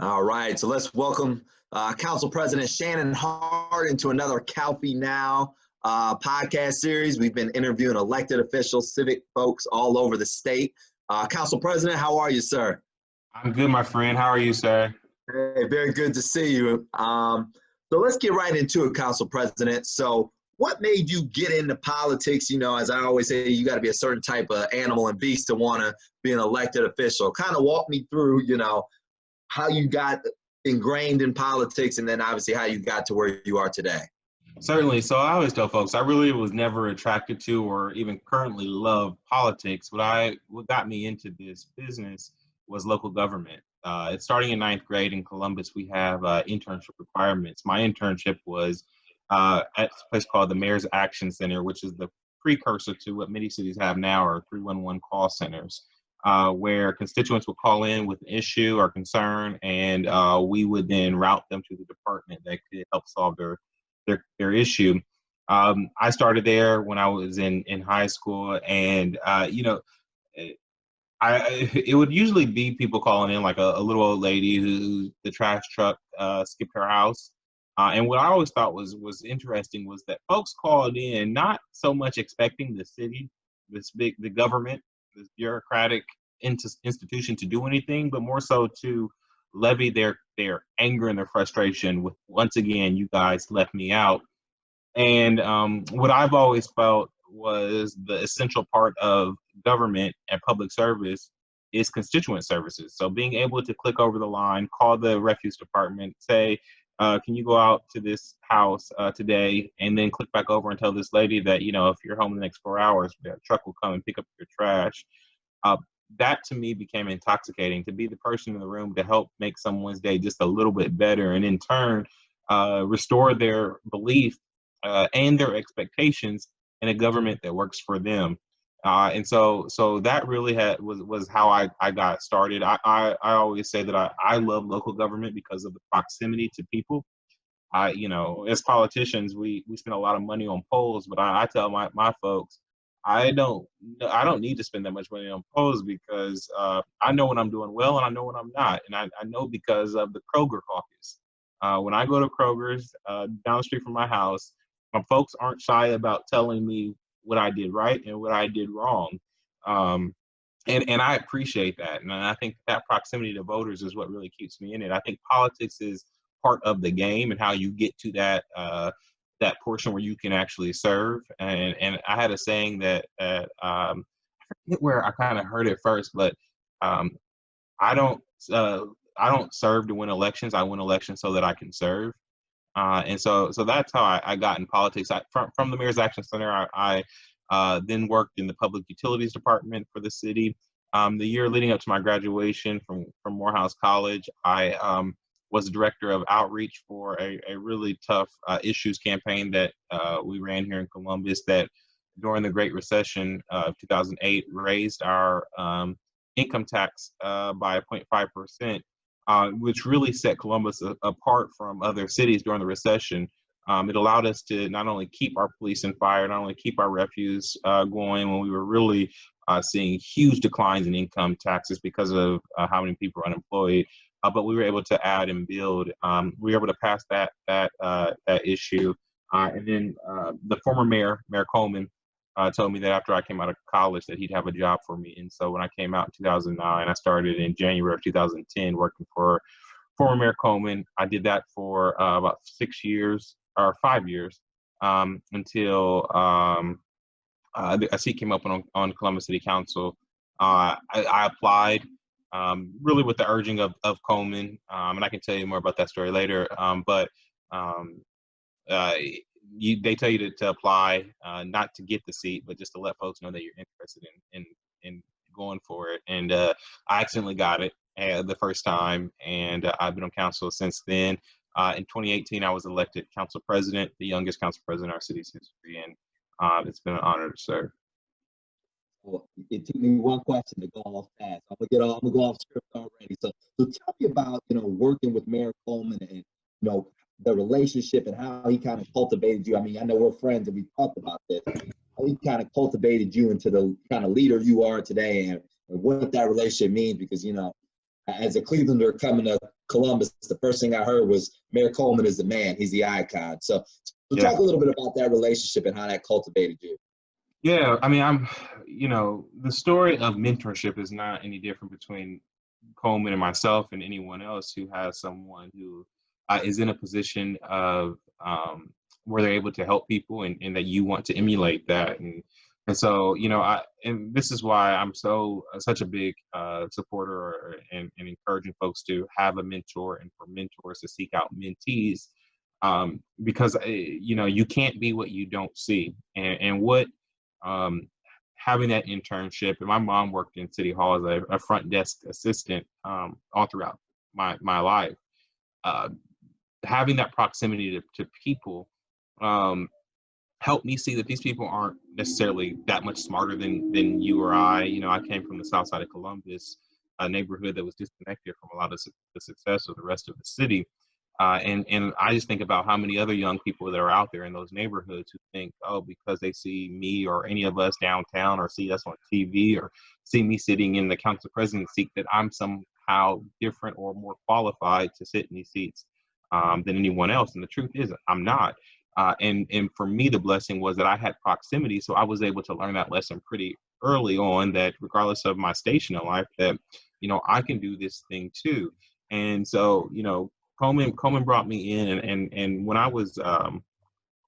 All right, so let's welcome Council President Shannon Hardin to another Calfee NOW podcast series. We've been interviewing elected officials, civic folks all over the state. Council President, how are you, sir? I'm good, my friend. How are you, sir? Hey, very good to see you. So let's get right into it, Council President. So what made you get into politics? You know, as I always say, you got to be a certain type of animal and beast to want to be an elected official. Kind of walk me through, how you got ingrained in politics, and then obviously how you got to where you are today. Certainly. So I always tell folks I really was never attracted to or even currently love politics. What got me into this business was local government. It's starting in ninth grade in Columbus. We have internship requirements. My internship was at a place called the Mayor's Action Center, which is the precursor to what many cities have now, or 311 call centers. Where constituents would call in with an issue or concern, and we would then route them to the department that could help solve their issue. I started there when I was in high school, and it would usually be people calling in, like a little old lady who the trash truck skipped her house. And what I always thought was interesting was that folks called in not so much expecting the city, the government, this bureaucratic institution to do anything, but more so to levy their anger and their frustration with, once again, you guys left me out. And what I've always felt was the essential part of government and public service is constituent services. So being able to click over the line, call the refuse department, say, can you go out to this house today, and then click back over and tell this lady that, if you're home in the next 4 hours, the truck will come and pick up your trash. That to me became intoxicating, to be the person in the room to help make someone's day just a little bit better, and in turn restore their belief and their expectations in a government that works for them. And so that really was how I got started. I always say that I love local government because of the proximity to people. As politicians, we spend a lot of money on polls, but I tell my folks, I don't need to spend that much money on polls, because I know when I'm doing well and I know when I'm not. And I know because of the Kroger caucus. When I go to Kroger's down the street from my house, my folks aren't shy about telling me what I did right and what I did wrong. And I appreciate that. And I think that proximity to voters is what really keeps me in it. I think politics is part of the game, and how you get to that portion where you can actually serve. And I had a saying that I forget where I kind of heard it first, but I don't serve to win elections. I win elections so that I can serve. And so that's how I got in politics. From the Mayor's Action Center, I then worked in the public utilities department for the city. The year leading up to my graduation from Morehouse College, I was the director of outreach for a really tough issues campaign that we ran here in Columbus, that during the Great Recession of 2008 raised our income tax by 0.5%, which really set Columbus apart from other cities during the recession. It allowed us to not only keep our police and fire, not only keep our refuse going when we were really seeing huge declines in income taxes because of how many people are unemployed, but we were able to add and build. We were able to pass that issue. And then the former mayor, Mayor Coleman, told me that after I came out of college that he'd have a job for me. And so when I came out in 2009, I started in January of 2010 working for former Mayor Coleman. I did that for about 6 years or 5 years until a seat came up on Columbus City Council. I applied really with the urging of Coleman, and I can tell you more about that story later. But they tell you to apply, not to get the seat, but just to let folks know that you're interested in going for it. And I accidentally got it the first time, and I've been on council since then. In 2018, I was elected council president, the youngest council president in our city's history, and it's been an honor to serve. Well, it took me one question to go off fast. I'm gonna go off script already. So tell me about working with Mayor Coleman, and the relationship and how he kind of cultivated you. I mean, I know we're friends and we talked about this. How he kind of cultivated you into the kind of leader you are today, and what that relationship means, because as a Clevelander coming to Columbus, the first thing I heard was Mayor Coleman is the man. He's the icon. So Yeah. talk a little bit about that relationship and how that cultivated you. Yeah, I mean, the story of mentorship is not any different between Coleman and myself and anyone else who has someone who is in a position of where they're able to help people, and that you want to emulate that. And so, and this is why I'm such a big supporter and encouraging folks to have a mentor, and for mentors to seek out mentees, because, you can't be what you don't see. And what having that internship, and my mom worked in City Hall as a front desk assistant all throughout my life. Having that proximity to people helped me see that these people aren't necessarily that much smarter than you or I. I came from the south side of Columbus, a neighborhood that was disconnected from a lot of the success of the rest of the city. And I just think about how many other young people that are out there in those neighborhoods who think, oh, because they see me or any of us downtown, or see us on TV, or see me sitting in the council president seat, that I'm somehow different or more qualified to sit in these seats than anyone else. And the truth is, I'm not. And for me, the blessing was that I had proximity, so I was able to learn that lesson pretty early on, that regardless of my station in life, that I can do this thing too. And so Coleman brought me in, and when I was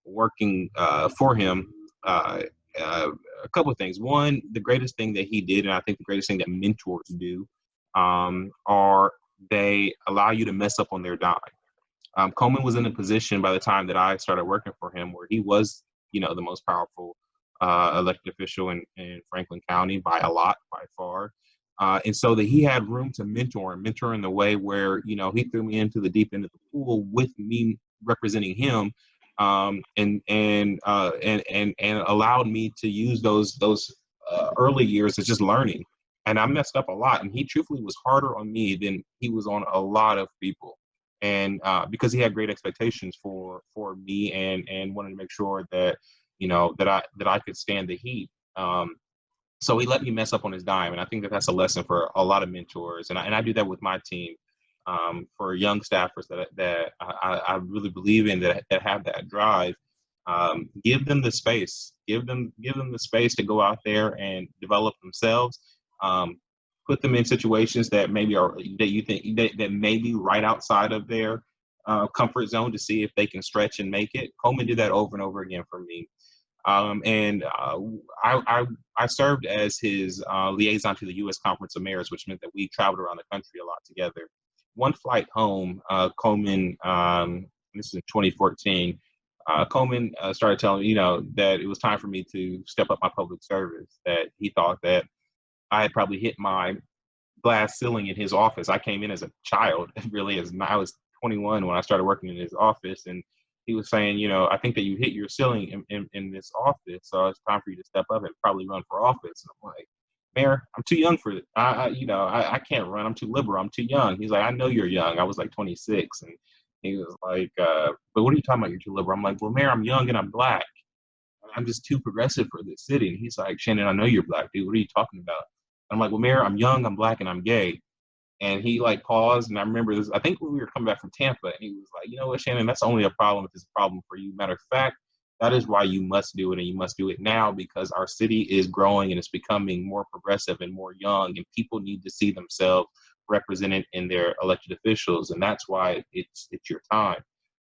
working for him, a couple of things. One, the greatest thing that he did, and I think the greatest thing that mentors do, are they allow you to mess up on their dime. Coleman was in a position by the time that I started working for him where he was, the most powerful elected official in Franklin County by a lot, by far. And so that he had room to mentor in the way where, he threw me into the deep end of the pool with me representing him, and allowed me to use those early years as just learning. And I messed up a lot, and he truthfully was harder on me than he was on a lot of people. And because he had great expectations for me, and wanted to make sure that, that I could stand the heat. So he let me mess up on his dime, and I think that that's a lesson for a lot of mentors, and I do that with my team, for young staffers that I really believe in, that have that drive. Give them the space, give them the space to go out there and develop themselves. Put them in situations that maybe that you think that may be right outside of their comfort zone, to see if they can stretch and make it. Coleman did that over and over again for me. And I served as his liaison to the U.S. Conference of Mayors, which meant that we traveled around the country a lot together. One flight home, Coleman, this is in 2014, Coleman started telling me, that it was time for me to step up my public service, that he thought that I had probably hit my glass ceiling in his office. I came in as a child, really, I was 21 when I started working in his office, and he was saying, I think that you hit your ceiling in this office, so it's time for you to step up and probably run for office. And I'm like, Mayor, I'm too young for it. I can't run. I'm too liberal. I'm too young. He's like, I know you're young. I was like 26, and he was like, but what are you talking about? You're too liberal. I'm like, well, Mayor, I'm young and I'm black. I'm just too progressive for this city. And he's like, Shannon, I know you're black, dude. What are you talking about? I'm like, well, Mayor, I'm young, I'm black, and I'm gay. And he paused, and I remember this, I think when we were coming back from Tampa, and he was like, you know what, Shannon, that's only a problem if it's a problem for you. Matter of fact, that is why you must do it, and you must do it now, because our city is growing and it's becoming more progressive and more young, and people need to see themselves represented in their elected officials, and that's why it's your time.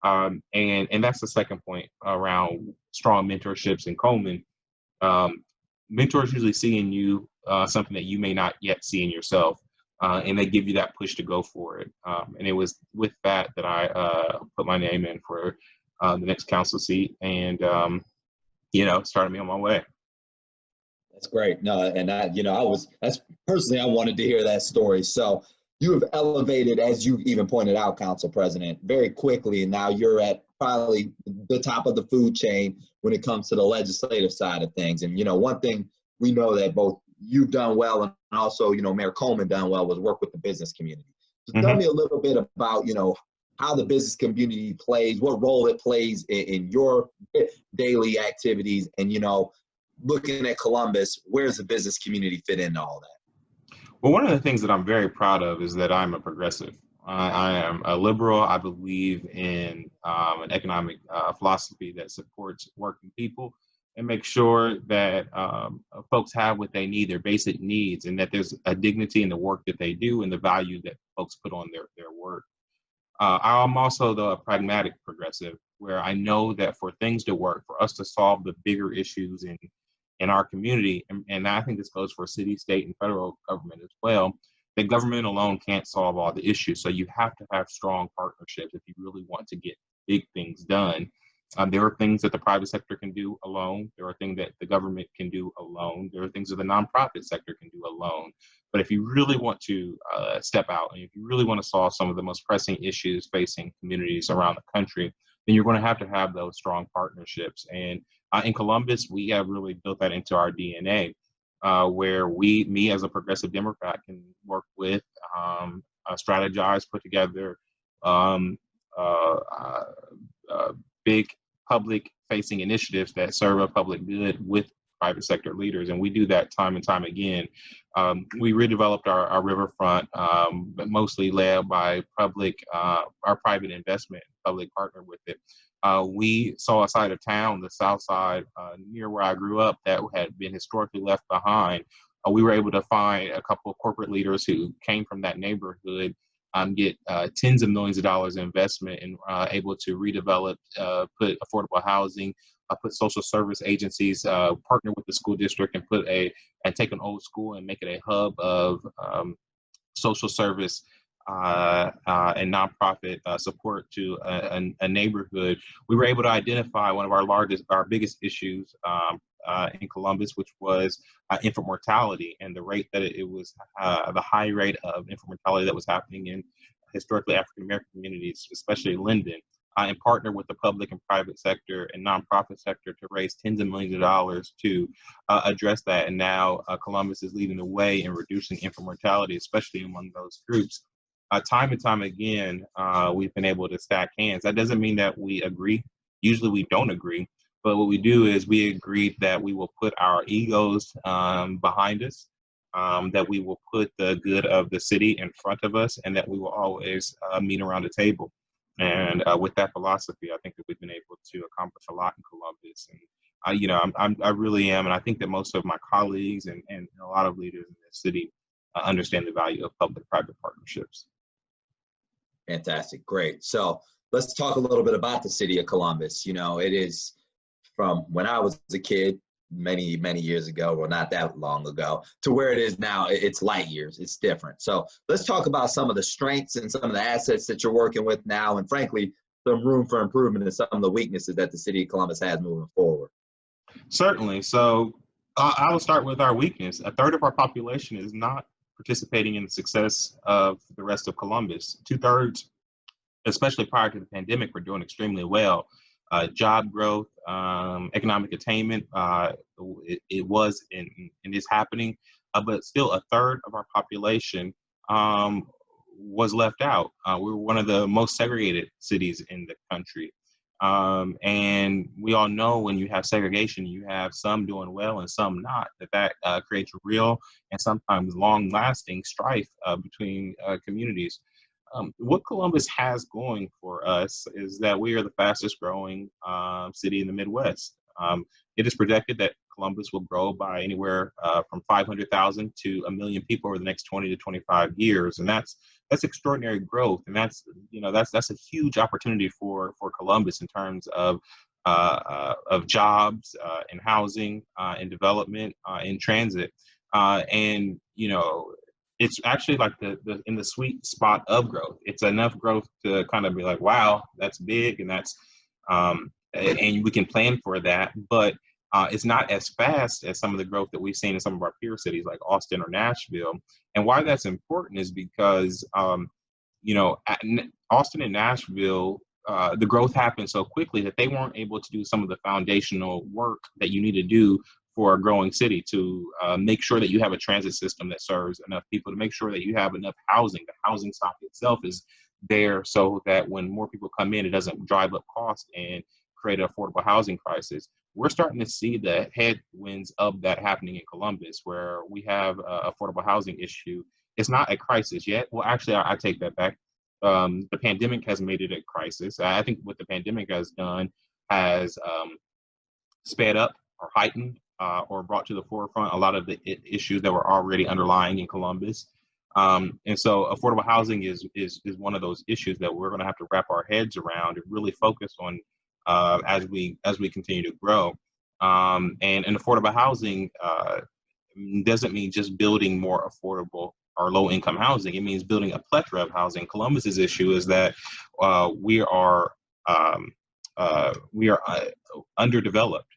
And that's the second point around strong mentorships in Coleman. Mentors usually see in you something that you may not yet see in yourself, and they give you that push to go for it. And it was with that I put my name in for the next council seat, and started me on my way. That's great. No, and that's personally, I wanted to hear that story. So you have elevated, as you even pointed out, Council President, very quickly, and now you're at probably the top of the food chain when it comes to the legislative side of things. And, one thing we know that both you've done well, and also, Mayor Coleman done well, was work with the business community. So tell me a little bit about, how the business community plays, what role it plays in your daily activities, and, looking at Columbus, where's the business community fit into all that? Well, one of the things that I'm very proud of is that I'm a progressive. I am a liberal. I believe in an economic philosophy that supports working people and makes sure that folks have what they need, their basic needs, and that there's a dignity in the work that they do and the value that folks put on their work. I'm also a pragmatic progressive, where I know that for things to work, for us to solve the bigger issues in our community, and I think this goes for city, state, and federal government as well, that government alone can't solve all the issues. So you have to have strong partnerships if you really want to get big things done. There are things that the private sector can do alone. There are things that the government can do alone. There are things that the nonprofit sector can do alone. But if you really want to step out, and if you really want to solve some of the most pressing issues facing communities around the country, then you're going to have those strong partnerships. And in Columbus, we have really built that into our DNA, where me as a progressive Democrat can work with, strategize, put together um, uh, uh, big public facing initiatives that serve a public good with private sector leaders. And we do that time and time again. We redeveloped our riverfront, but mostly led by our private investment, public partner with it. We saw a side of town, the south side, near where I grew up, that had been historically left behind. We were able to find a couple of corporate leaders who came from that neighborhood, get tens of millions of dollars in investment, and able to redevelop, put affordable housing, put social service agencies, partner with the school district, and take an old school and make it a hub of social service and nonprofit support to a neighborhood. We were able to identify one of our biggest issues in Columbus, which was infant mortality, and the rate that it was, the high rate of infant mortality that was happening in historically African American communities, especially Linden, and partner with the public and private sector and nonprofit sector to raise tens of millions of dollars to address that. And now Columbus is leading the way in reducing infant mortality, especially among those groups. Time and time again, we've been able to stack hands. That doesn't mean that we agree. Usually we don't agree. But what we do is we agreed that we will put our egos behind us, that we will put the good of the city in front of us, and that we will always meet around the table. And with that philosophy, I think that we've been able to accomplish a lot in Columbus. And I really am, and I think that most of my colleagues and a lot of leaders in this city understand the value of public-private partnerships. Fantastic. Great. So let's talk a little bit about the city of Columbus. It is, from when I was a kid, many, many years ago, well, not that long ago, to where it is now. It's light years. It's different. So let's talk about some of the strengths and some of the assets that you're working with now, and frankly, some room for improvement and some of the weaknesses that the city of Columbus has moving forward. Certainly. So I will start with our weakness. A third of our population is not participating in the success of the rest of Columbus. 2/3, especially prior to the pandemic, were doing extremely well. Job growth, economic attainment, it was and is happening, but still a third of our population was left out. We were one of the most segregated cities in the country. And we all know when you have segregation, you have some doing well and some not, that creates real and sometimes long-lasting strife between communities. What Columbus has going for us is that we are the fastest growing city in the Midwest. It is projected that Columbus will grow by anywhere from 500,000 to 1 million people over the next 20 to 25 years, and that's extraordinary growth, and that's a huge opportunity for Columbus in terms of jobs, and housing, and development, and transit, and it's actually like the in the sweet spot of growth. It's enough growth to kind of be like, wow, that's big, and that's and we can plan for that, but it's not as fast as some of the growth that we've seen in some of our peer cities like Austin or Nashville. And why that's important is because Austin and Nashville, the growth happened so quickly that they weren't able to do some of the foundational work that you need to do for a growing city to make sure that you have a transit system that serves enough people, to make sure that you have enough housing. The housing stock itself is there so that when more people come in, it doesn't drive up cost and create an affordable housing crisis. We're starting to see the headwinds of that happening in Columbus, where we have an affordable housing issue. It's not a crisis yet. Well, actually, I take that back. The pandemic has made it a crisis. I think what the pandemic has done has sped up or heightened or brought to the forefront a lot of the issues that were already underlying in Columbus. And so affordable housing is one of those issues that we're going to have to wrap our heads around and really focus on as we continue to grow. And affordable housing doesn't mean just building more affordable or low income housing. It means building a plethora of housing. Columbus's issue is that we are underdeveloped,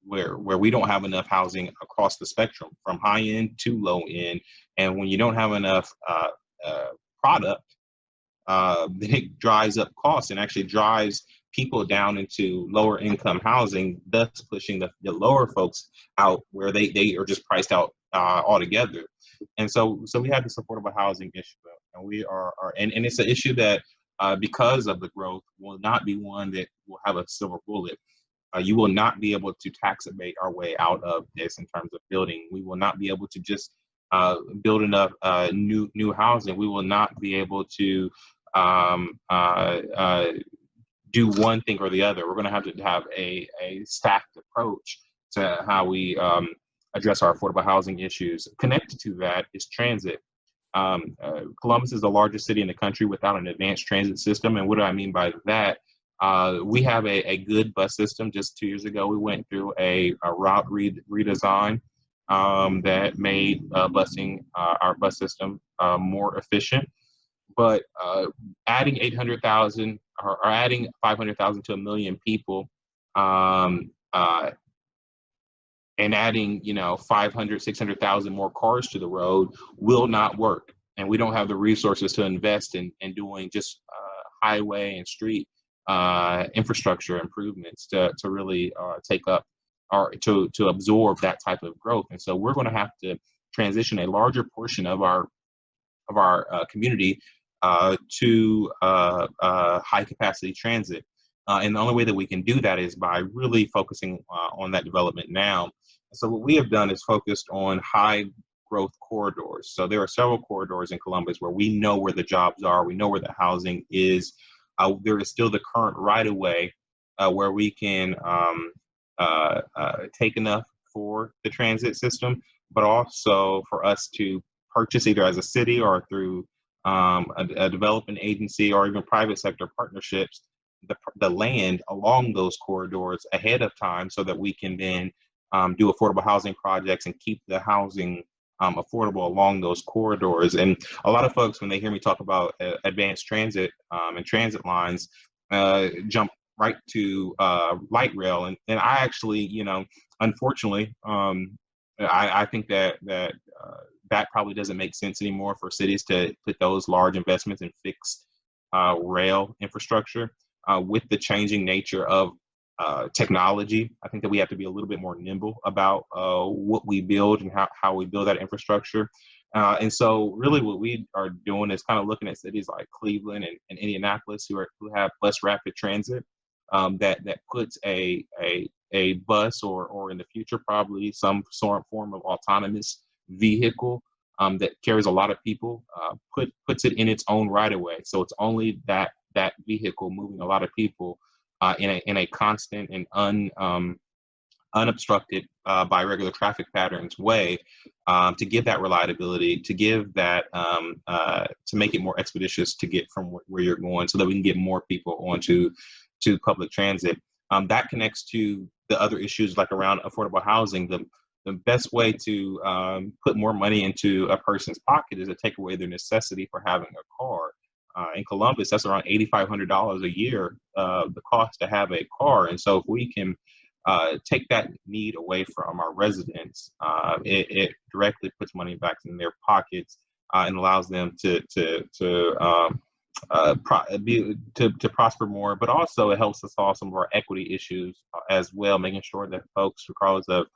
where we don't have enough housing across the spectrum, from high end to low end. And when you don't have enough product, then it drives up costs and actually drives people down into lower income housing, thus pushing the lower folks out where they are just priced out altogether. And so we have this affordable housing issue, and we are and it's an issue that because of the growth will not be one that will have a silver bullet. You will not be able to tax abate our way out of this in terms of building. We will not be able to just build enough new housing. We will not be able to do one thing or the other. We're going to have a stacked approach to how we address our affordable housing issues. Connected to that is transit. Columbus is the largest city in the country without an advanced transit system. And what do I mean by that? We have a good bus system. Just 2 years ago, we went through a route redesign that made busing our bus system more efficient. But adding 800,000 or adding 500,000 to 1 million people, and adding 500, 600,000 more cars to the road will not work. And we don't have the resources to invest in doing just highway and street infrastructure improvements to really take up or to absorb that type of growth. And so we're going to have to transition a larger portion of our community to high capacity transit. And the only way that we can do that is by really focusing on that development now. So what we have done is focused on high growth corridors. So there are several corridors in Columbus where we know where the jobs are, we know where the housing is. There is still the current right-of-way where we can take enough for the transit system, but also for us to purchase either as a city or through a development agency or even private sector partnerships, the land along those corridors ahead of time so that we can then do affordable housing projects and keep the housing affordable along those corridors. And a lot of folks, when they hear me talk about advanced transit and transit lines, jump right to light rail. And I actually, unfortunately, I think that probably doesn't make sense anymore for cities to put those large investments in fixed rail infrastructure. With the changing nature of technology, I think that we have to be a little bit more nimble about what we build and how we build that infrastructure. And so really what we are doing is kind of looking at cities like Cleveland and Indianapolis who have bus rapid transit that puts a bus or in the future probably some sort of form of autonomous vehicle that carries a lot of people, puts it in its own right of way. So it's only that vehicle moving a lot of people in a constant and unobstructed by regular traffic patterns way, to give that reliability, to give that to make it more expeditious to get from where you're going, so that we can get more people onto public transit. That connects to the other issues like around affordable housing. The best way to put more money into a person's pocket is to take away their necessity for having a car. In Columbus, that's around $8,500 a year, the cost to have a car. And so if we can take that need away from our residents, it directly puts money back in their pockets and allows them to prosper more. But also it helps us solve some of our equity issues as well, making sure that folks, regardless of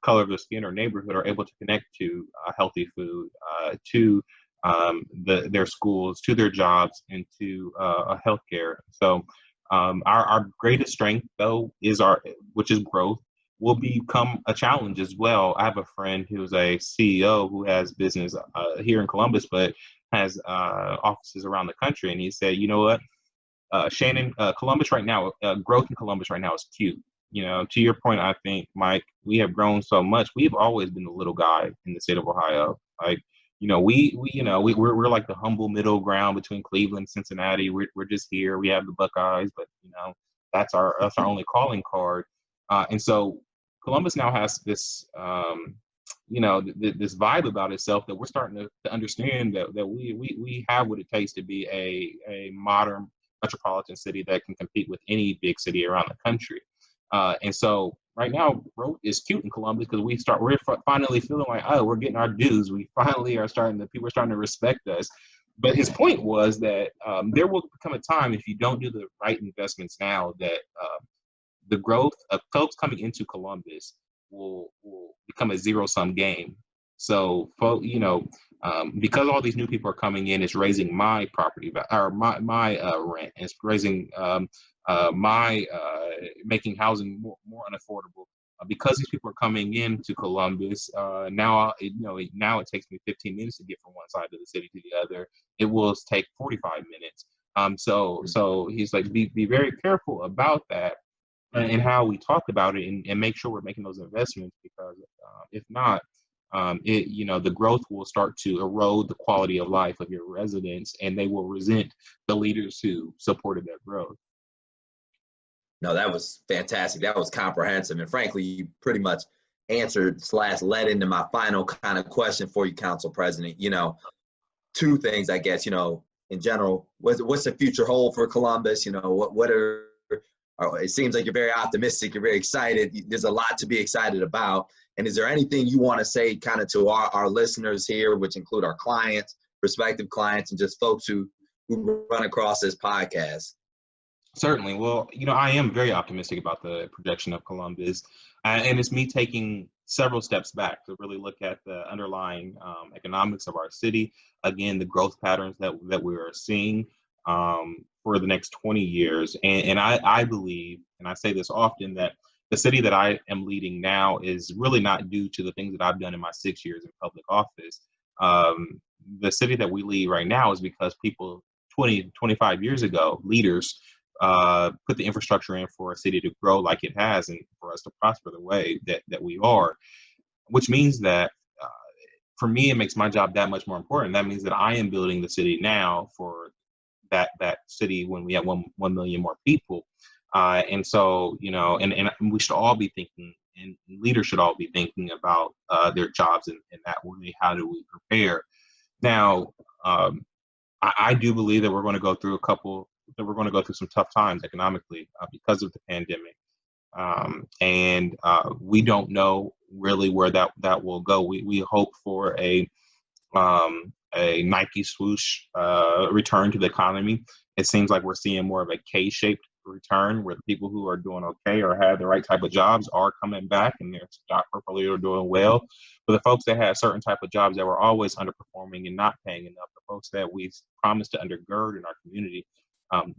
color of their skin or neighborhood, are able to connect to healthy food, to their schools, to their jobs, and to healthcare. So Our greatest strength, though, which is growth, will become a challenge as well. I have a friend who's a CEO who has business here in Columbus, but has offices around the country. And he said, you know what, Shannon, Columbus right now, growth in Columbus right now is cute. You know, to your point, I think, Mike, we have grown so much. We've always been the little guy in the state of Ohio. Like, you know, we're like the humble middle ground between Cleveland and Cincinnati. We're just here. We have the Buckeyes, but you know, that's our only calling card. And so Columbus now has this, this vibe about itself that we're starting to understand that we have what it takes to be a modern metropolitan city that can compete with any big city around the country. And so right now, growth is cute in Columbus because we're finally feeling like, oh, we're getting our dues. We finally people are starting to respect us. But his point was that there will become a time, if you don't do the right investments now, that the growth of folks coming into Columbus will become a zero-sum game. So, because all these new people are coming in, it's raising my property or my rent. It's raising making housing more unaffordable. Because these people are coming into Columbus, now it takes me 15 minutes to get from one side of the city to the other. It will take 45 minutes. So he's like, be very careful about that and how we talk about it, and make sure we're making those investments, because if not, the growth will start to erode the quality of life of your residents, and they will resent the leaders who supported that growth. No, that was fantastic. That was comprehensive. And frankly, you pretty much answered / led into my final kind of question for you, Council President. You know, two things, I guess, in general, what's the future hold for Columbus? It seems like you're very optimistic, you're very excited. There's a lot to be excited about. And is there anything you want to say kind of to our listeners here, which include our clients, prospective clients, and just folks who run across this podcast? Certainly. Well, I am very optimistic about the projection of Columbus, and it's me taking several steps back to really look at the underlying economics of our city. Again, the growth patterns that we are seeing for the next 20 years. And I believe, and I say this often, that the city that I am leading now is really not due to the things that I've done in my 6 years in public office. The city that we lead right now is because people 25 years ago, leaders, put the infrastructure in for a city to grow like it has, and for us to prosper the way that we are, which means that for me, it makes my job that much more important. That means that I am building the city now for that city when we have 1 million more people. And so, and we should all be thinking, and leaders should all be thinking about their jobs in that way. How do we prepare? Now, I do believe that we're going to go through some tough times economically because of the pandemic. And we don't know really where that will go. We hope for a Nike swoosh return to the economy. It seems like we're seeing more of a K-shaped return, where the people who are doing okay or have the right type of jobs are coming back and their stock portfolio are doing well. But the folks that had certain type of jobs that were always underperforming and not paying enough, the folks that we promised to undergird in our community,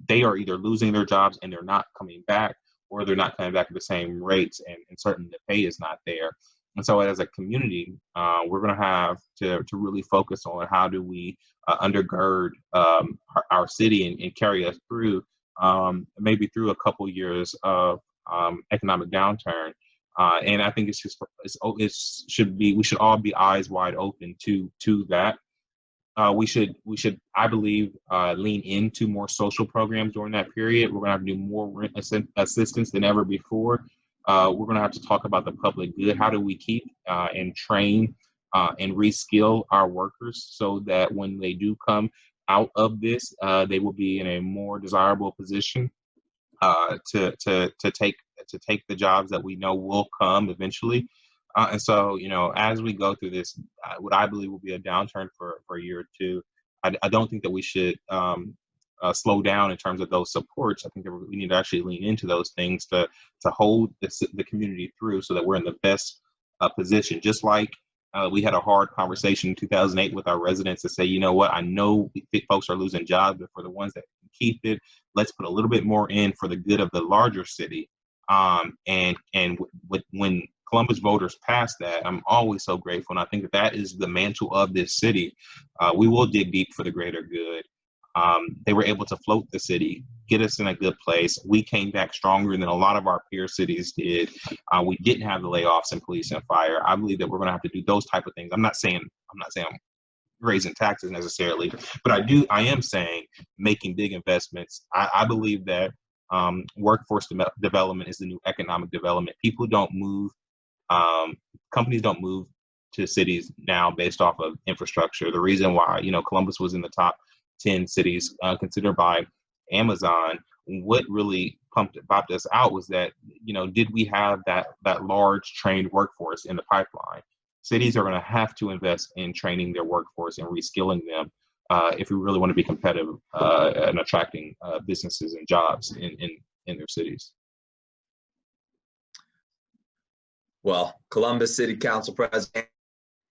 they are either losing their jobs and they're not coming back, or they're not coming back at the same rates, and certainly the pay is not there. And so as a community, we're going to have to really focus on how do we undergird our city and carry us through, maybe through a couple years of economic downturn. And I think we should all be eyes wide open to that. We should, I believe, lean into more social programs during that period. We're going to have to do more rent assistance than ever before. We're going to have to talk about the public good. How do we keep and train and reskill our workers so that when they do come out of this, they will be in a more desirable position to take the jobs that we know will come eventually. And so, as we go through this, what I believe will be a downturn for a year or two, I don't think that we should slow down in terms of those supports. I think that we need to actually lean into those things to hold the community through, so that we're in the best position. Just like we had a hard conversation in 2008 with our residents to say, you know what, I know folks are losing jobs, but for the ones that keep it. Let's put a little bit more in for the good of the larger city. When Columbus voters pass that, I'm always so grateful. And I think that is the mantle of this city. We will dig deep for the greater good. They were able to float the city, get us in a good place. We came back stronger than a lot of our peer cities did. We didn't have the layoffs in police and fire. I believe that we're going to have to do those type of things. I'm not saying I'm raising taxes necessarily, but I am saying making big investments. I believe that workforce development is the new economic development. People don't move, companies don't move to cities now based off of infrastructure. The reason why, Columbus was in the top 10 cities considered by Amazon, what really popped us out was that, did we have that large trained workforce in the pipeline? Cities are going to have to invest in training their workforce and reskilling them if we really want to be competitive and attracting businesses and jobs in their cities. Well, Columbus City Council President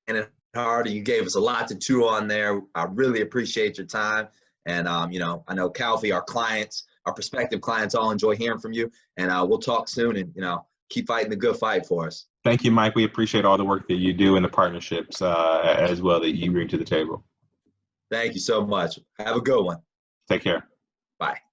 Shannon Hardin, you gave us a lot to chew on there. I really appreciate your time. And, I know Calfee, our clients, our prospective clients all enjoy hearing from you. And we'll talk soon and, keep fighting the good fight for us. Thank you, Mike. We appreciate all the work that you do and the partnerships as well that you bring to the table. Thank you so much. Have a good one. Take care. Bye.